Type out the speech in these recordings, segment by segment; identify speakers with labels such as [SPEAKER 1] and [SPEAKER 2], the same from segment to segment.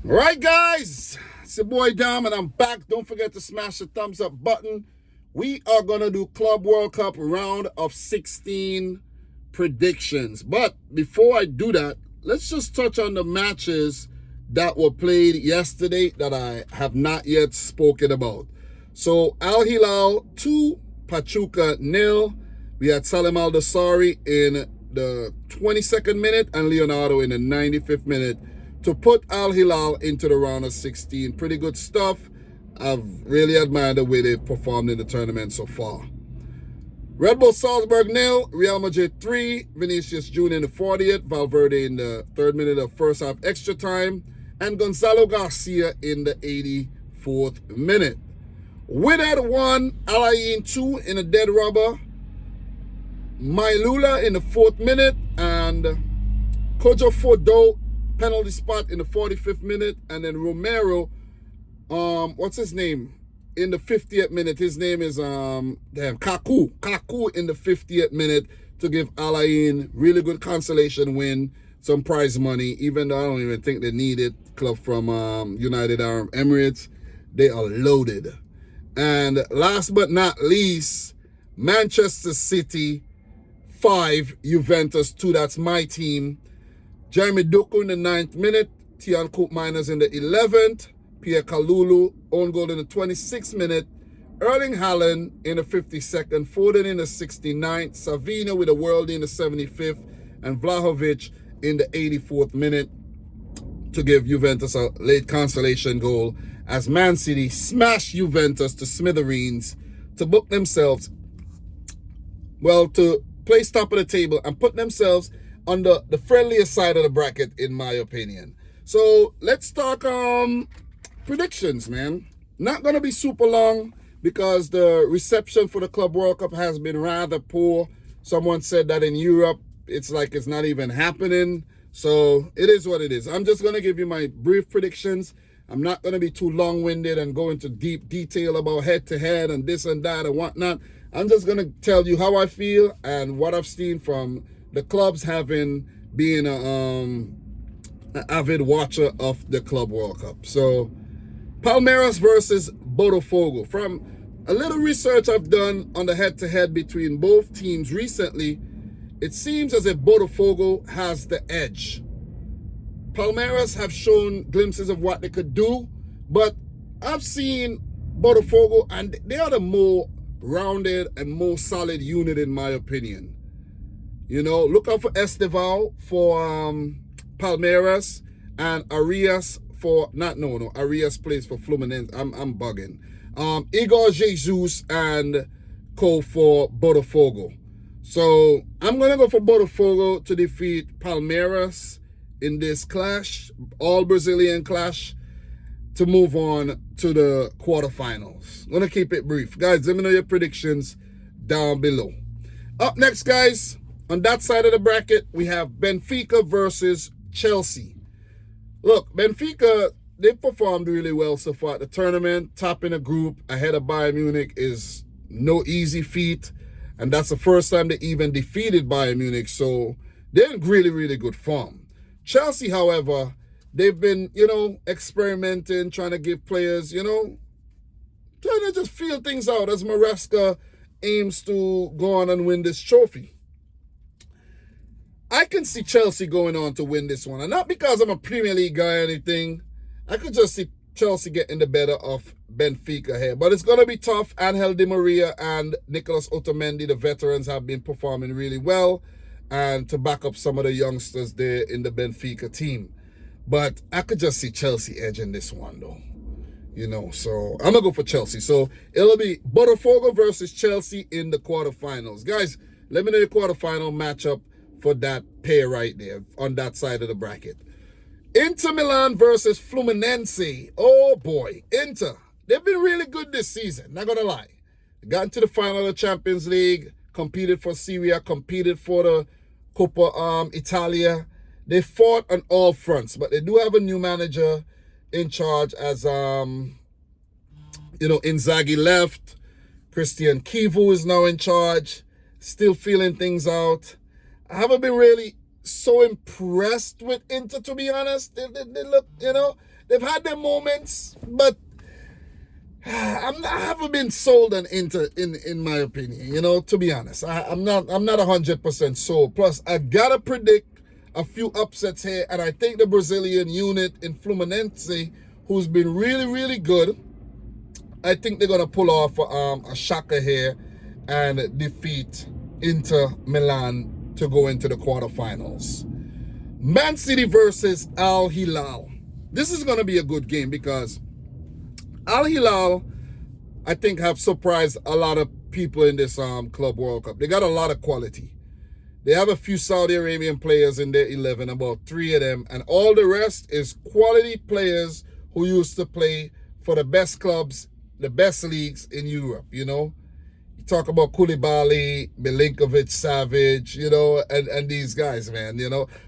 [SPEAKER 1] Right, guys, it's your boy Dom, and I'm back. Don't forget to smash the thumbs up button. We are going to do Club World Cup round of 16 predictions. But before I do that, let's just touch on the matches that were played yesterday that I have not yet spoken about. So, Al Hilal 2, Pachuca 0. We had Salim Al-Dosari in the 22nd minute and Leonardo in the 95th minute to put Al Hilal into the round of 16. Pretty good stuff. I've really admired the way they've performed in the tournament so far. Red Bull Salzburg 0, Real Madrid 3, Vinicius Jr. in the 40th, Valverde in the 3rd minute of first half extra time, and Gonzalo Garcia in the 84th minute. Wydad 1, Al Ain 2 in a dead rubber, Mailula in the 4th minute, and Kojo Fodo penalty spot in the 45th minute, and then Romero, what's his name? In the 50th minute. His name is Kaku. Kaku in the 50th minute to give Al Ain really good consolation win, some prize money, even though I don't even think they need it. Club from United Arab Emirates. They are loaded. And last but not least, Manchester City 5, Juventus 2. That's my team. Jeremy Doku in the 9th minute, Tian Koopmeiners in the 11th, Pierre Kalulu, own goal in the 26th minute, Erling Haaland in the 52nd, Foden in the 69th, Savino with a worldie in the 75th, and Vlahovic in the 84th minute to give Juventus a late consolation goal as Man City smashed Juventus to smithereens to book themselves, well, to place top of the table and put themselves on the friendliest side of the bracket, in my opinion. So let's talk predictions, man. Not going to be super long because the reception for the Club World Cup has been rather poor. Someone said that in Europe, it's like it's not even happening. So it is what it is. I'm just going to give you my brief predictions. I'm not going to be too long-winded and go into deep detail about head-to-head and this and that and whatnot. I'm just going to tell you how I feel and what I've seen from the clubs, having been an avid watcher of the Club World Cup. So, Palmeiras versus Botafogo. From a little research I've done on the head-to-head between both teams recently, it seems as if Botafogo has the edge. Palmeiras have shown glimpses of what they could do, but I've seen Botafogo, and they are the more rounded and more solid unit, in my opinion. You know, look out for Esteval for Palmeiras, and Arias for Arias plays for Fluminense. I'm bugging. Igor Jesus and Co for Botafogo. So I'm gonna go for Botafogo to defeat Palmeiras in this clash, all Brazilian clash, to move on to the quarterfinals. I'm gonna keep it brief, guys. Let me know your predictions down below. Up next, guys. On that side of the bracket, we have Benfica versus Chelsea. Look, Benfica, they performed really well so far at the tournament. Top in a group ahead of Bayern Munich is no easy feat. And that's the first time they even defeated Bayern Munich. So they're in really, really good form. Chelsea, however, they've been, experimenting, trying to give players, trying to just feel things out as Maresca aims to go on and win this trophy. I can see Chelsea going on to win this one. And not because I'm a Premier League guy or anything. I could just see Chelsea getting the better of Benfica here. But it's going to be tough. Angel Di Maria and Nicolas Otamendi, the veterans, have been performing really well. And to back up some of the youngsters there in the Benfica team. But I could just see Chelsea edging this one, though. So I'm going to go for Chelsea. So it'll be Botafogo versus Chelsea in the quarterfinals. Guys, let me know your quarterfinal matchup for that pair right there on that side of the bracket. Inter Milan versus Fluminense. Oh boy, Inter. They've been really good this season, not gonna lie. They got into the final of the Champions League, competed for Serie A, competed for the Coppa Italia. They fought on all fronts, but they do have a new manager in charge as Inzaghi left. Christian Kivu is now in charge, still feeling things out. I haven't been really so impressed with Inter, to be honest. They look, they've had their moments, but I haven't been sold on Inter in my opinion, to be honest. I'm not 100% sold. Plus, I gotta predict a few upsets here, and I think the Brazilian unit in Fluminense, who's been really, really good, I think they're gonna pull off a shocker here and defeat Inter Milan to go into the quarterfinals. Man City versus Al Hilal. This is gonna be a good game because Al Hilal, I think, have surprised a lot of people in this Club World Cup. They got a lot of quality. They have a few Saudi Arabian players in their 11, about 3 of them, and all the rest is quality players who used to play for the best clubs, the best leagues in Europe, You talk about Koulibaly, Milinkovic, Savic, and these guys, man,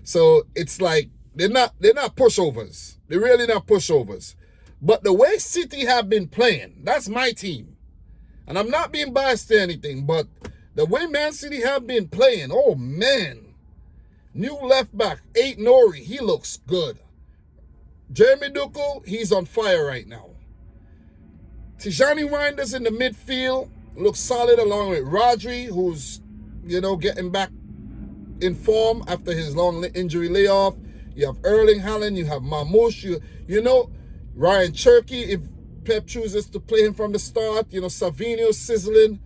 [SPEAKER 1] So it's like they're not pushovers. They're really not pushovers. But the way City have been playing, that's my team. And I'm not being biased to anything, but the way Man City have been playing, oh man. New left back, Nori, he looks good. Jeremy Doku, he's on fire right now. Tijani Reinders in the midfield looks solid along with Rodri, who's, getting back in form after his long injury layoff. You have Erling Haaland, you have Mamouche, Ryan Cherky, if Pep chooses to play him from the start. Savinho sizzling.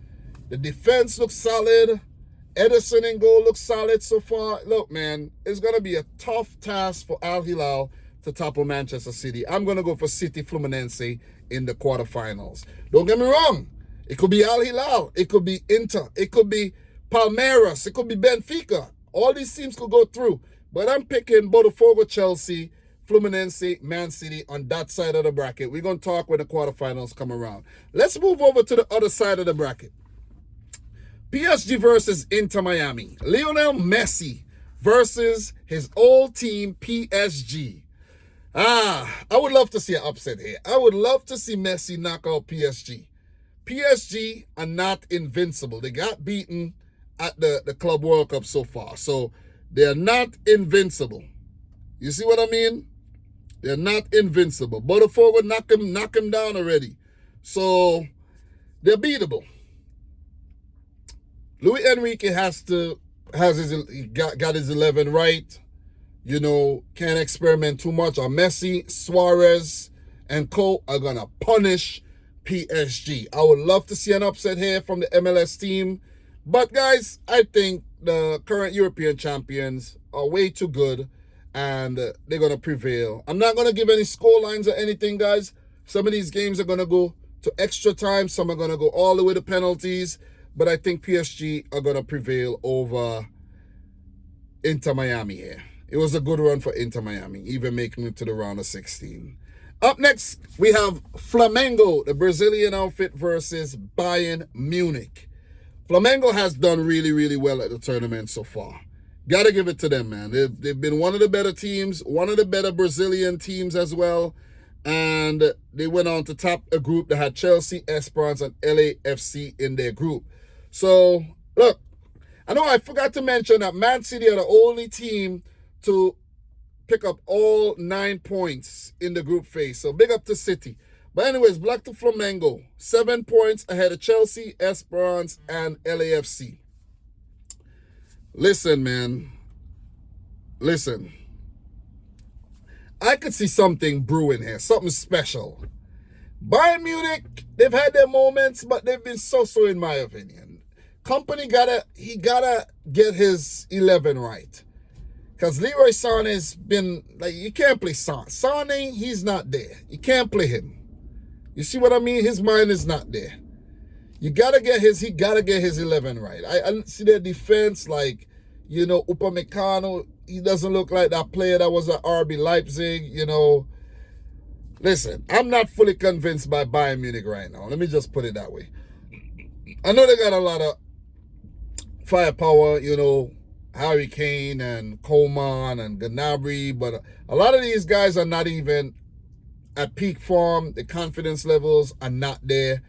[SPEAKER 1] The defense looks solid. Ederson in goal looks solid so far. Look, man, it's going to be a tough task for Al Hilal to topple Manchester City. I'm going to go for City Fluminense in the quarterfinals. Don't get me wrong. It could be Al Hilal. It could be Inter. It could be Palmeiras. It could be Benfica. All these teams could go through. But I'm picking Botafogo, Chelsea, Fluminense, Man City on that side of the bracket. We're going to talk when the quarterfinals come around. Let's move over to the other side of the bracket. PSG versus Inter Miami. Lionel Messi versus his old team, PSG. I would love to see an upset here. I would love to see Messi knock out PSG. PSG are not invincible. They got beaten at the Club World Cup so far. So they're not invincible. You see what I mean? They're not invincible. Botafogo knock him down already. So they're beatable. Luis Enrique has his 11 right. Can't experiment too much on Messi. Suarez and co are gonna punish PSG. I would love to see an upset here from the MLS team. But guys, I think the current European champions are way too good and they're going to prevail. I'm not going to give any score lines or anything, guys. Some of these games are going to go to extra time. Some are going to go all the way to penalties. But I think PSG are going to prevail over Inter Miami here. It was a good run for Inter Miami, even making it to the round of 16. Up next, we have Flamengo, the Brazilian outfit, versus Bayern Munich. Flamengo has done really, really well at the tournament so far. Got to give it to them, man. They've been one of the better teams, one of the better Brazilian teams as well. And they went on to top a group that had Chelsea, Esperance, and LAFC in their group. So, look, I know I forgot to mention that Man City are the only team to pick up all 9 points in the group phase. So, big up to City. But anyways, black to Flamengo. 7 points ahead of Chelsea, Esperance, and LAFC. Listen, man. Listen. I could see something brewing here. Something special. Bayern Munich, they've had their moments, but they've been so-so in my opinion. Company gotta get his 11 right. Because Leroy Sané's been, you can't play Sané. Sané, he's not there. You can't play him. You see what I mean? His mind is not there. He gotta get his 11 right. I see their defense, Upamecano, he doesn't look like that player that was at RB Leipzig, Listen, I'm not fully convinced by Bayern Munich right now. Let me just put it that way. I know they got a lot of firepower, Harry Kane and Coman and Gnabry, but a lot of these guys are not even at peak form. The confidence levels are not there.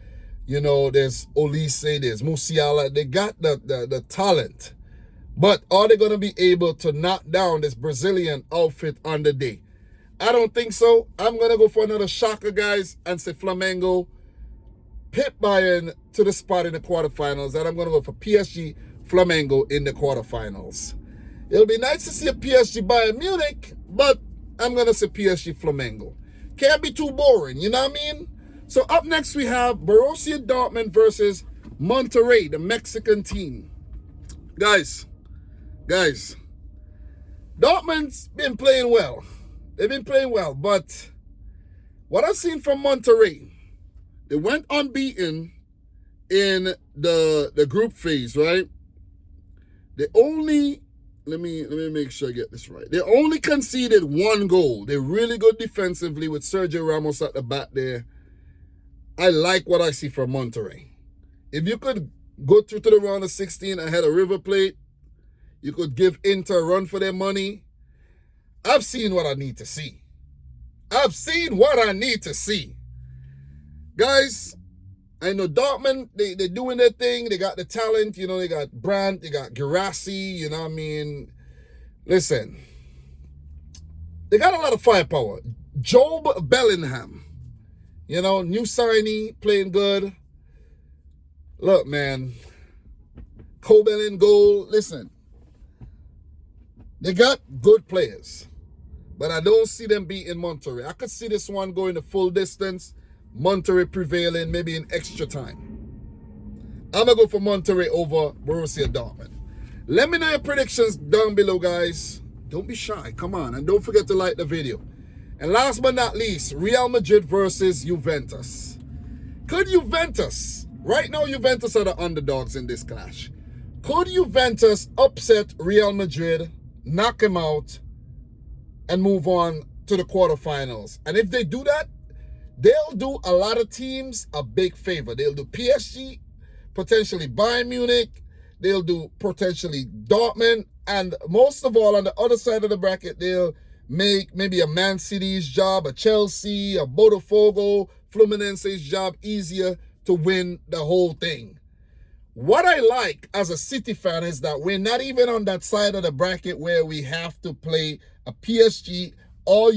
[SPEAKER 1] There's Olise, there's Musiala. They got the talent, But are they going to be able to knock down this Brazilian outfit on the day? I don't think so. I'm going to go for another shocker, guys, and say Flamengo pit Bayern to the spot in the quarterfinals. And I'm going to go for PSG Flamengo in the quarterfinals. It'll be nice to see a PSG Bayern Munich, but I'm going to say PSG Flamengo. Can't be too boring, you know what I mean? So up next we have Borussia Dortmund versus Monterrey, the Mexican team. Guys, Dortmund's been playing well. They've been playing well, but what I've seen from Monterrey, they went unbeaten in the group phase, right? They only, let me make sure I get this right. They only conceded 1 goal. They're really good defensively with Sergio Ramos at the back there. I like what I see from Monterrey. If you could go through to the round of 16 ahead of River Plate, you could give Inter a run for their money. I've seen what I need to see. I've seen what I need to see. Guys, I know Dortmund, they're doing their thing. They got the talent, you know, they got Brandt, they got Girassi, you know what I mean? Listen, they got a lot of firepower. Job Bellingham, you know, new signee, playing good. Look, man, Kobel in goal. Listen, they got good players, but I don't see them beating Monterrey. I could see this one going the full distance, Monterrey prevailing, maybe in extra time. I'm going to go for Monterrey over Borussia Dortmund. Let me know your predictions down below, guys. Don't be shy. Come on. And don't forget to like the video. And last but not least, Real Madrid versus Juventus. Could Juventus, right now Juventus are the underdogs in this clash. Could Juventus upset Real Madrid, knock them out, and move on to the quarterfinals? And if they do that, they'll do a lot of teams a big favor. They'll do PSG, potentially Bayern Munich. They'll do potentially Dortmund. And most of all, on the other side of the bracket, they'll make maybe a Man City's job, a Chelsea, a Botafogo, Fluminense's job easier to win the whole thing. What I like as a City fan is that we're not even on that side of the bracket where we have to play a PSG or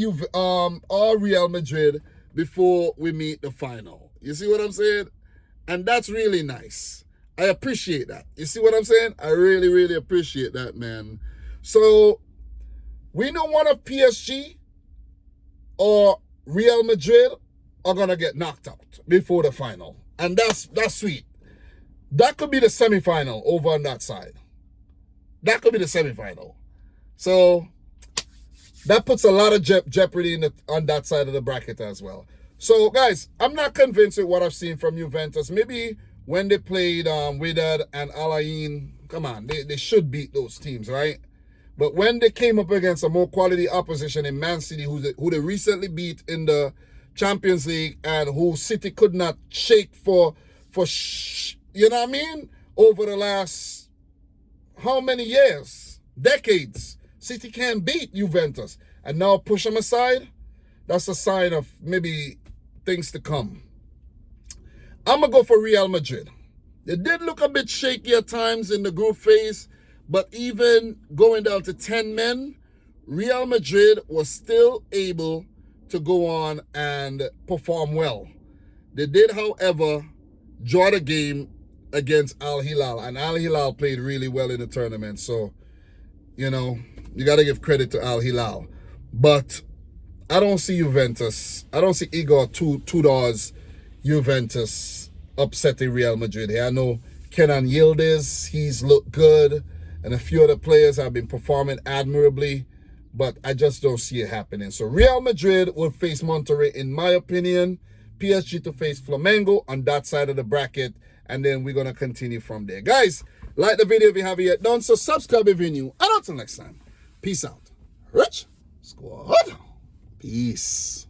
[SPEAKER 1] Real Madrid before we meet the final. You see what I'm saying? And that's really nice. I appreciate that. You see what I'm saying? I really, really appreciate that, man. So we know one of PSG or Real Madrid are going to get knocked out before the final. And that's sweet. That could be the semifinal over on that side. That could be the semifinal. So that puts a lot of jeopardy on that side of the bracket as well. So, guys, I'm not convinced with what I've seen from Juventus. Maybe when they played Wydad and Al Ain, come on, they should beat those teams, right? But when they came up against a more quality opposition in Man City, who they recently beat in the Champions League and who City could not shake for you know what I mean? Over the last, how many years? Decades. City can't beat Juventus. And now push them aside? That's a sign of maybe things to come. I'm going to go for Real Madrid. They did look a bit shaky at times in the group phase, but even going down to 10 men, Real Madrid was still able to go on and perform well. They did, however, draw the game against Al Hilal, and Al Hilal played really well in the tournament. So, you know, you got to give credit to Al Hilal. But I don't see Juventus. I don't see Igor Tudor's Juventus upsetting Real Madrid here. I know Kenan Yildiz, he's looked good, and a few other players have been performing admirably, but I just don't see it happening. So Real Madrid will face Monterrey, in my opinion. PSG to face Flamengo on that side of the bracket, and then we're going to continue from there. Guys, like the video if you haven't yet done so. Subscribe if you're new. And until next time, peace out. Rich Squad. Peace.